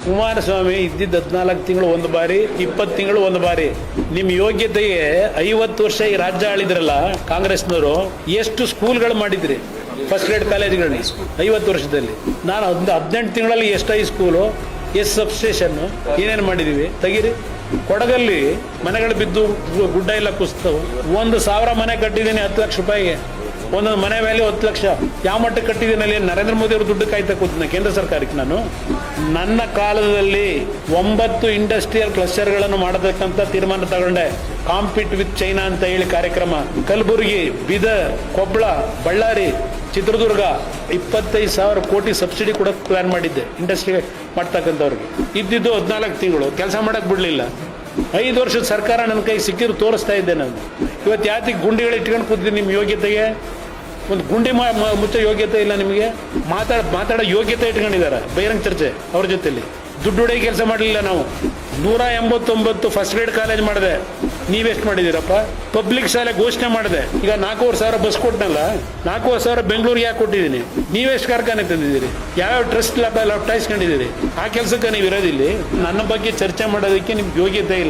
ಕುಮಾರಸ್ವಾಮಿ ಇದ್ದಿದ್ದು 14 ತಿಂಗಳು ಒಂದು ಬಾರಿ, 20 ತಿಂಗಳು ಒಂದು ಬಾರಿ. ನಿಮ್ಮ ಯೋಗ್ಯತೆಗೆ 50 ವರ್ಷ ಈ ರಾಜ್ಯ ಆಳಿದ್ರಲ್ಲ ಕಾಂಗ್ರೆಸ್ನವರು, ಎಷ್ಟು ಸ್ಕೂಲ್ಗಳು ಮಾಡಿದ್ರಿ? ಫಸ್ಟ್ ಗ್ರೇಡ್ ಕಾಲೇಜ್ಗಳನ್ನ 50 ವರ್ಷದಲ್ಲಿ. ನಾನು 18 ತಿಂಗಳಲ್ಲಿ ಎಷ್ಟು ಹೈಸ್ಕೂಲು, ಎಷ್ಟು ಸಬ್ಸ್ಟೇಷನ್, ಏನೇನು ಮಾಡಿದೀವಿ ತೆಗೀರಿ. ಕೊಡಗಲ್ಲಿ ಮನೆಗಳು ಬಿದ್ದು ಗುಡ್ಡ ಎಲ್ಲ ಕುಸಿತವು. 1,000 ಮನೆ ಕಟ್ಟಿದ್ದೀನಿ 10 ಲಕ್ಷ ರೂಪಾಯಿಗೆ. ಒಂದೊಂದು ಮನೆ ವ್ಯಾಲ್ಯೂ 10 ಲಕ್ಷ. ಯಾವ ಮಟ್ಟಕ್ಕೆ ಕಟ್ಟಿದ್ದೀನಿ ಅಲ್ಲಿ? ನರೇಂದ್ರ ಮೋದಿ ಅವರು ದುಡ್ಡು ಕಾಯ್ತಾ ಕೂತೀನಿ ಕೇಂದ್ರ ಸರ್ಕಾರಕ್ಕೆ. ನನ್ನ ಕಾಲದಲ್ಲಿ 9 ಇಂಡಸ್ಟ್ರಿಯಲ್ ಕ್ಲಸ್ಟರ್ಗಳನ್ನು ಮಾಡಬೇಕಂತ ತೀರ್ಮಾನ ತಗೊಂಡೆ. ಕಾಂಪೀಟ್ ವಿತ್ ಚೈನಾ ಅಂತ ಹೇಳಿ ಕಾರ್ಯಕ್ರಮ. ಕಲಬುರಗಿ, ಬೀದರ್, ಕೊಪ್ಪಳ, ಬಳ್ಳಾರಿ, ಚಿತ್ರದುರ್ಗ 25,000 ಕೋಟಿ ಸಬ್ಸಿಡಿ ಕೊಡೋಕೆ ಪ್ಲಾನ್ ಮಾಡಿದ್ದೆ ಇಂಡಸ್ಟ್ರಿ ಮಾಡ್ತಕ್ಕಂಥವ್ರಿಗೆ. ಇದ್ದಿದ್ದು 14 ತಿಂಗಳು ಕೆಲಸ ಮಾಡಕ್ ಬಿಡ್ಲಿಲ್ಲ. 5 ವರ್ಷದ ಸರ್ಕಾರ ನನ್ನ ಕೈ ಸಿಕ್ಕಿದ್ರು ತೋರಿಸ್ತಾ ಇದ್ದೆ ನಾನು. ಇವತ್ತು ಯಾತಿಗೆ ಗುಂಡಿಗಳು ಇಟ್ಕೊಂಡು ಕೂತಿದ್ದೀನಿ? ನಿಮ್ಮ ಯೋಗ್ಯತೆಗೆ ಒಂದು ಗುಂಡಿ ಮುಚ್ಚೋ ಯೋಗ್ಯತೆ ಇಲ್ಲ ನಿಮಗೆ. ಮಾತಾಡೋ ಯೋಗ್ಯತೆ ಇಟ್ಕೊಂಡಿದ್ದಾರೆ ಬಹಿರಂಗ ಚರ್ಚೆ ಅವ್ರ ಜೊತೆಲಿ. ದುಡ್ಡು ಹೊಡೆಯ ಕೆಲಸ ಮಾಡಲಿಲ್ಲ ನಾವು. 189 ಫಸ್ಟ್ ಗ್ರೇಡ್ ಕಾಲೇಜ್ ಮಾಡಿದೆ. ನೀವೆಷ್ಟು ಮಾಡಿದ್ದೀರಪ್ಪ? ಪಬ್ಲಿಕ್ ಶಾಲೆ ಘೋಷಣೆ ಮಾಡಿದೆ. ಈಗ 4,500 ಬಸ್ ಕೊಟ್ಟನಲ್ಲ, 4,500 ಬೆಂಗಳೂರಿಗೆ ಯಾಕೆ ಕೊಟ್ಟಿದ್ದೀನಿ? ನೀವೆಷ್ಟು ಕಾರ್ಖಾನೆ ತಂದಿದ್ದೀರಿ? ಯಾವ್ಯಾವ ಟ್ರಸ್ಟ್ ಲ್ಯಾಪ್ಟಾಯಿಸ್ಕೊಂಡಿದ್ದೀರಿ? ಆ ಕೆಲಸಕ್ಕೆ ನೀವು ಇರೋದಿಲ್ಲಿ. ನನ್ನ ಬಗ್ಗೆ ಚರ್ಚೆ ಮಾಡೋದಕ್ಕೆ ನಿಮ್ಗೆ ಯೋಗ್ಯತೆ ಇಲ್ಲ.